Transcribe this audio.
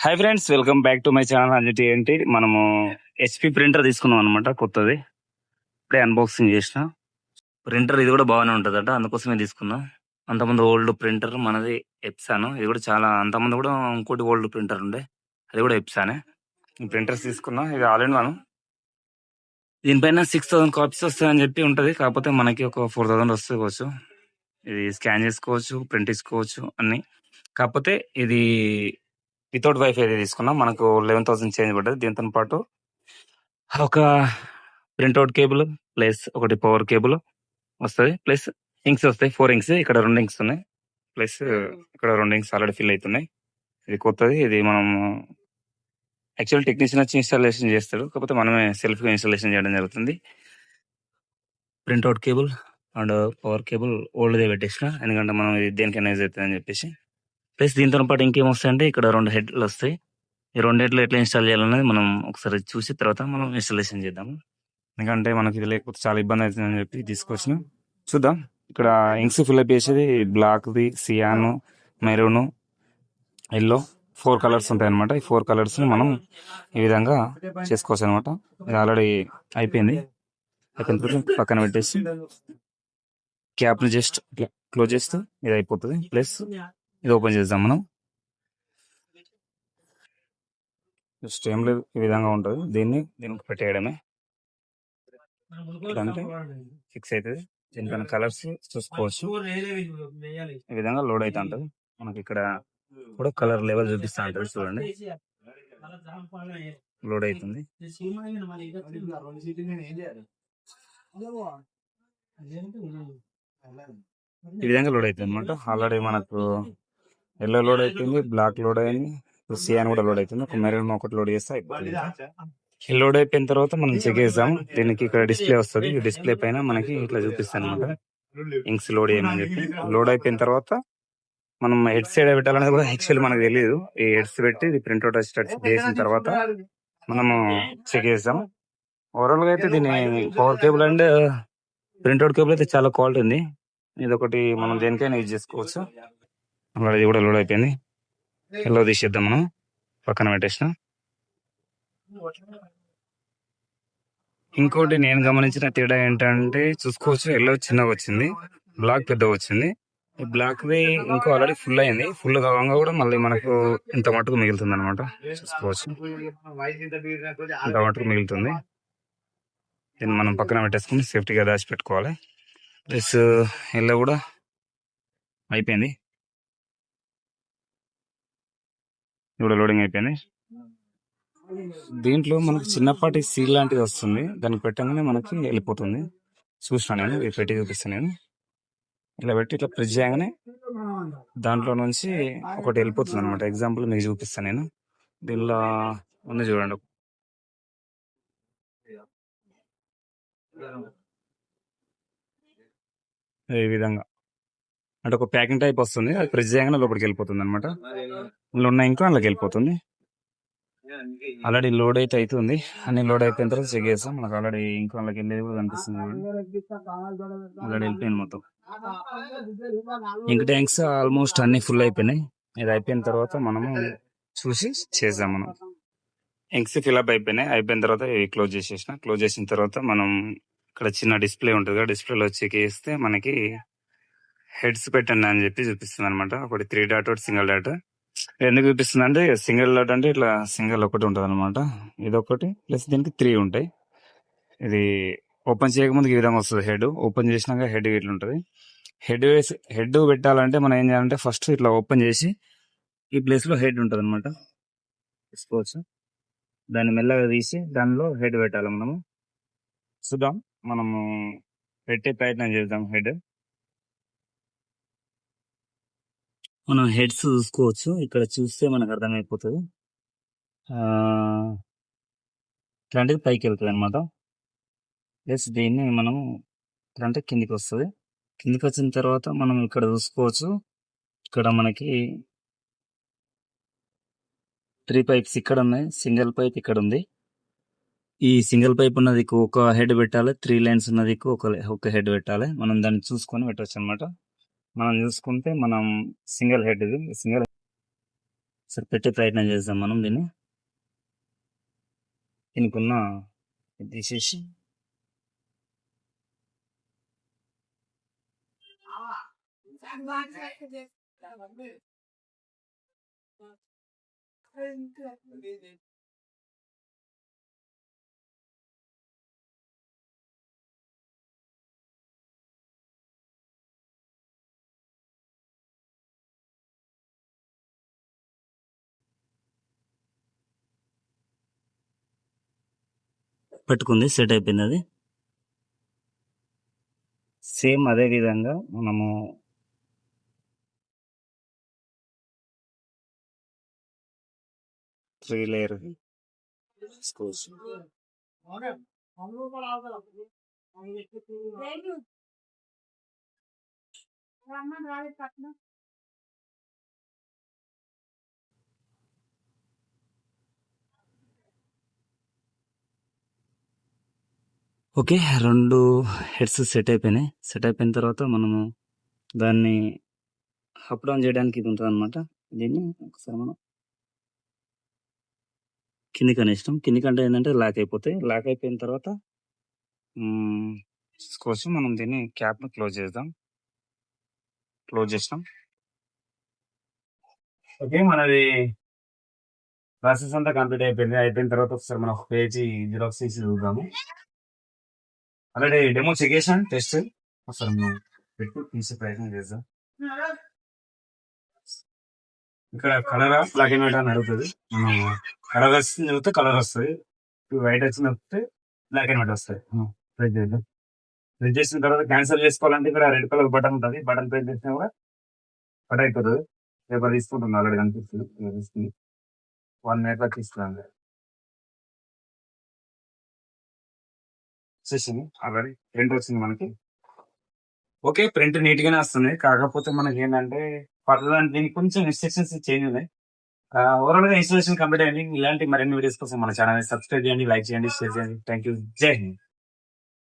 Hi friends, welcome back to my channel అంజటి. ఏంటి మనము హెచ్పి ప్రింటర్ తీసుకున్నాం అనమాట, కొత్తది. ఇప్పుడే అన్బాక్సింగ్ చేసిన ప్రింటర్. ఇది కూడా బాగానే ఉంటుందట, అందుకోసమే తీసుకున్నా. అంతకుముందు ఓల్డ్ ప్రింటర్ మనది ఎప్సాను. ఇది కూడా చాలా, అంతకుముందు కూడా ఇంకోటి ఓల్డ్ ప్రింటర్ ఉండే, అది కూడా ఎప్సానే. ఈ ప్రింటర్స్ తీసుకున్నా. ఇది ఆల్ ఇన్ వన్. దీనిపైన 6000 కాపీస్ వస్తాయని చెప్పి ఉంటుంది. కాకపోతే మనకి ఒక 4000 వస్తుంది. ఇది స్కాన్ చేసుకోవచ్చు, ప్రింట్ తీసుకోవచ్చు అన్ని. కాకపోతే ఇది వితౌట్ వైఫై తీసుకున్నాం. మనకు 11,000 చేంజ్ పడ్డది. దీంతో పాటు ఒక ప్రింట్అవుట్ కేబుల్ ప్లస్ ఒకటి పవర్ కేబుల్ వస్తుంది, ప్లస్ ఇంక్స్ వస్తాయి. 4 ఇంక్స్, ఇక్కడ 2 ఇంక్స్ ఉన్నాయి, ప్లస్ ఇక్కడ 2 ఇంక్స్ ఆల్రెడీ ఫిల్ అవుతున్నాయి. ఇది కొత్తది. ఇది మనం యాక్చువల్ టెక్నీషియన్ వచ్చి ఇన్స్టాలేషన్ చేస్తాడు, కాకపోతే మనమే సెల్ఫ్గా ఇన్స్టాలేషన్ చేయడం జరుగుతుంది. Printout cable and power cable ఓల్డ్దే పెట్టేసిన, ఎందుకంటే మనం ఇది దేనికైనా యూజ్ అవుతుంది అని చెప్పేసి. ప్లస్ దీంతో పాటు ఇంకేం వస్తాయంటే ఇక్కడ 2 హెడ్లు వస్తాయి. ఈ 2 హెడ్లు ఎట్లా ఇన్స్టాల్ చేయాలనేది మనం ఒకసారి చూసి తర్వాత మనం ఇన్స్టాలేషన్ చేద్దాము. ఎందుకంటే మనకి ఇది లేకపోతే చాలా ఇబ్బంది అవుతుందని చెప్పి తీసుకొచ్చిన. చూద్దాం. ఇక్కడ ఇంక్స్ ఫిల్అప్ చేసేది బ్లాక్ది, సియాను, మెరూను, ఎల్లో 4 కలర్స్ ఉంటాయి అనమాట. ఈ 4 కలర్స్ మనం ఈ విధంగా చేసుకోవచ్చు అనమాట. ఇది ఆల్రెడీ అయిపోయింది. పక్కన పెట్టేసి క్యాప్ని జస్ట్ క్లోజ్ చేస్తే ఇది అయిపోతుంది. ప్లస్ ఇది ఓపెన్ చేద్దాం మనం. జస్ట్ ఏం లేదు, ఈ విధంగా ఉంటుంది. దీనికి పెట్టేయడమే, అంటే ఫిక్స్ అవుతుంది. దీనికన్నా కలర్స్ చూసుకోవచ్చు. ఈ విధంగా లోడ్ అవుతా ఉంటుంది. మనకి ఇక్కడ కూడా కలర్ లెవెల్ చూపిస్తూ ఉంటుంది, చూడండి. లోడ్ అవుతుంది. ఈ విధంగా లోడ్ అవుతుంది అనమాట. ఆల్రెడీ మనకు ఎల్లో లోడ్ అయిపోయింది, బ్లాక్ లోడ్ అయింది, సియాన్ కూడా లోడ్ అవుతుంది. ఒక మెరూన్ ఒకటి లోడ్ చేస్తే అయిపోతుంది. లోడ్ అయిపోయిన తర్వాత మనం చెక్ చేద్దాం. దీనికి ఇక్కడ డిస్ప్లే వస్తుంది. ఈ డిస్ప్లే పైన మనకి ఇట్లా చూపిస్తాను అనమాట, ఇంక్స్ లోడ్ చేయమని చెప్పి. లోడ్ అయిపోయిన తర్వాత మనం హెడ్ సైడ్ పెట్టాలనేది కూడా యాక్చువల్లీ మనకు తెలియదు. ఈ హెడ్స్ పెట్టి ఇది ప్రింట్అవుట్ చేసిన తర్వాత మనము చెక్ చేద్దాం. ఓవరాల్ గా అయితే దీని power cable and printout cable అయితే చాలా క్వాలిటీ ఉంది. ఇది ఒకటి మనం దేనికైనా యూజ్ చేసుకోవచ్చు. అలా ఇది కూడా లోడ్ అయిపోయింది. ఎల్లో తీసేద్దాం మనం, పక్కన పెట్టేసిన. ఇంకోటి నేను గమనించిన తేడా ఏంటంటే చూసుకోవచ్చు, ఎల్లో చిన్నగా వచ్చింది, బ్లాక్ పెద్దగా వచ్చింది. ఈ బ్లాక్ ది ఇంకో ఆల్రెడీ ఫుల్ అయింది. ఫుల్ కావంగా కూడా మళ్ళీ మనకు ఇంత మటుకు మిగులుతుంది అనమాట. చూసుకోవచ్చు, ఇంత మటుకు మిగులుతుంది. దీన్ని మనం పక్కన పెట్టేసుకుని సేఫ్టీగా దాచి పెట్టుకోవాలి. ప్లస్ ఎల్లో కూడా అయిపోయింది. ఇప్పుడు లోడింగ్ అయిపోయింది. దీంట్లో మనకు చిన్నపాటి సీల్ లాంటిది వస్తుంది. దానికి పెట్టగానే మనకి వెళ్ళిపోతుంది. చూసిన నేను, ఇది పెట్టి చూపిస్తాను నేను. ఇలా పెట్టి ఇట్లా ప్రెస్ చేయగానే దాంట్లో నుంచి ఒకటి వెళ్ళిపోతుంది అనమాట. ఎగ్జాంపుల్ మీకు చూపిస్తాను నేను. దీనిలో ఉంది చూడండి, ఈ విధంగా. అంటే ఒక ప్యాకింగ్ టైప్ వస్తుంది. అది ప్రెస్ చేయగానే లోపలికి వెళ్ళిపోతుంది అనమాట. ఇందులో ఉన్న ఇంకా అందులోకి వెళ్ళిపోతుంది. ఆల్రెడీ లోడ్ అయితే అవుతుంది. అన్ని లోడ్ అయిపోయిన తర్వాత చెక్ చేస్తాం. మనకు ఆల్రెడీ ఇంకా అందులోకి వెళ్ళేది కూడా కనిపిస్తుంది. ఆల్రెడీ వెళ్ళిపోయింది మొత్తం. ఇంక ట్యాంక్స్ ఆల్మోస్ట్ అన్ని ఫుల్ అయిపోయినాయి. ఇది అయిపోయిన తర్వాత మనము చూసి చేద్దాం. మనం ఇంక్స్ ఫిల్అప్ అయిపోయినాయి. అయిపోయిన తర్వాత ఇవి క్లోజ్ చేసేసిన. క్లోజ్ చేసిన తర్వాత మనం ఇక్కడ చిన్న డిస్ప్లే ఉంటుంది కదా, డిస్ప్లేలో చెక్ చేస్తే మనకి హెడ్స్ పెట్టండి అని చెప్పి చూపిస్తుంది అనమాట. ఒకటి 3 డాట్, ఒకటి సింగిల్ డాట్. ఎందుకు చూపిస్తుంది అంటే సింగిల్ డాట్ అంటే ఇట్లా సింగిల్ ఒకటి ఉంటుంది అనమాట. ఇదొకటి ప్లస్ దీనికి 3 ఉంటాయి. ఇది ఓపెన్ చేయకముందు ఈ విధంగా వస్తుంది హెడ్. ఓపెన్ చేసినాక హెడ్ ఇట్లా ఉంటుంది. హెడ్ పెట్టాలంటే మనం ఏం చేయాలంటే ఫస్ట్ ఇట్లా ఓపెన్ చేసి ఈ ప్లేస్ లో హెడ్ ఉంటుంది అనమాట, తీసుకోవచ్చు. దాన్ని మెల్లగా తీసి దానిలో హెడ్ పెట్టాలి మనము. చూద్దాం, మనము పెట్టే ప్రయత్నం చేద్దాం. మనం హెడ్స్ చూసుకోవచ్చు. ఇక్కడ చూస్తే మనకు అర్థమైపోతుంది. ఇట్లాంటిది పైకి వెళ్తుంది అనమాట. ప్లస్ దీన్ని మనం ఇట్లా కిందికి వస్తుంది. కిందికి వచ్చిన తర్వాత మనం ఇక్కడ చూసుకోవచ్చు. ఇక్కడ మనకి 3 పైప్స్ ఇక్కడ ఉన్నాయి. సింగిల్ పైప్ ఇక్కడ ఉంది. ఈ సింగిల్ పైప్ ఉన్నది ఒక హెడ్ పెట్టాలి. 3 లైన్స్ ఉన్నది ఒక హెడ్ పెట్టాలి. మనం దాన్ని చూసుకొని పెట్టవచ్చు అనమాట. మనం చూసుకుంటే మనం సింగిల్ సరే పెట్టే ప్రయత్నం చేద్దాం మనం దీన్ని. దీనికున్న ఇది తీసేసి పెట్టుకుంది, సెట్ అయిపోయింది అది. సేమ్ అదే విధంగా మనము త్రీ లేయర్ తీసుకోవచ్చు. ఓకే, 2 హెడ్స్ సెట్ అయిపోయినాయి. సెట్ అయిపోయిన తర్వాత మనము దాన్ని అప్ డౌన్ చేయడానికి ఇది ఉంటుంది అనమాట. దీన్ని ఒకసారి మనం కిందికి అనేస్తాం. కిందికంటే ఏంటంటే లాక్ అయిపోతాయి. లాక్ అయిపోయిన తర్వాత తీసుకోవచ్చు. మనం దీన్ని క్యాప్ను క్లోజ్ చేద్దాం. క్లోజ్ చేసినాం. ఓకే, మనది ప్రాసెస్ అంతా కంప్లీట్ అయిపోయింది. అయిపోయిన తర్వాత ఒకసారి మనం ఒక పేజీ జిరాక్స్ తీసి చూద్దాము. ఆల్రెడీ డెమో చెక్ చేసాం, టెస్ట్ ఒకసారి మనం పెట్టి తీసే ప్రయత్నం చేద్దాం. ఇక్కడ కలర్ బ్లాక్ అండ్ వైట్ అని అడుగుతుంది. మనం కలర్ వచ్చింది చదివితే కలర్ వస్తుంది, వైట్ వచ్చింది చదివితే బ్లాక్ అండ్ వైట్ వస్తుంది. ప్రెస్ చేద్దాం. ప్రెస్ చేసిన తర్వాత క్యాన్సిల్ చేసుకోవాలంటే ఇక్కడ రెడ్ కలర్ బటన్ ఉంటుంది. బటన్ ప్రెస్ చేసినా కూడా కట్ అయిపోతుంది. పేపర్ తీసుకుంటుంది, ఆల్రెడీ కనిపిస్తుంది. 1 minute లో తీసుకురాండి. వచ్చేసింది, ఆల్రెడీ ప్రింట్ వచ్చింది మనకి. ఓకే, ప్రింట్ నీట్ గానే వస్తుంది. కాకపోతే మనకి ఏంటంటే ఫర్దర్ దీనికి కొంచెం ఇన్స్ట్రక్షన్స్ చేంజ్ ఉన్నాయి. ఓవరాల్ గా ఇన్స్టాలేషన్ కంప్లీట్ అయింది. ఇలాంటి మరిన్ని వీడియోస్ కోసం మన ఛానల్ సబ్స్క్రైబ్ చేయండి, లైక్ చేయండి, షేర్ చేయండి. Thank you. జై హింద్.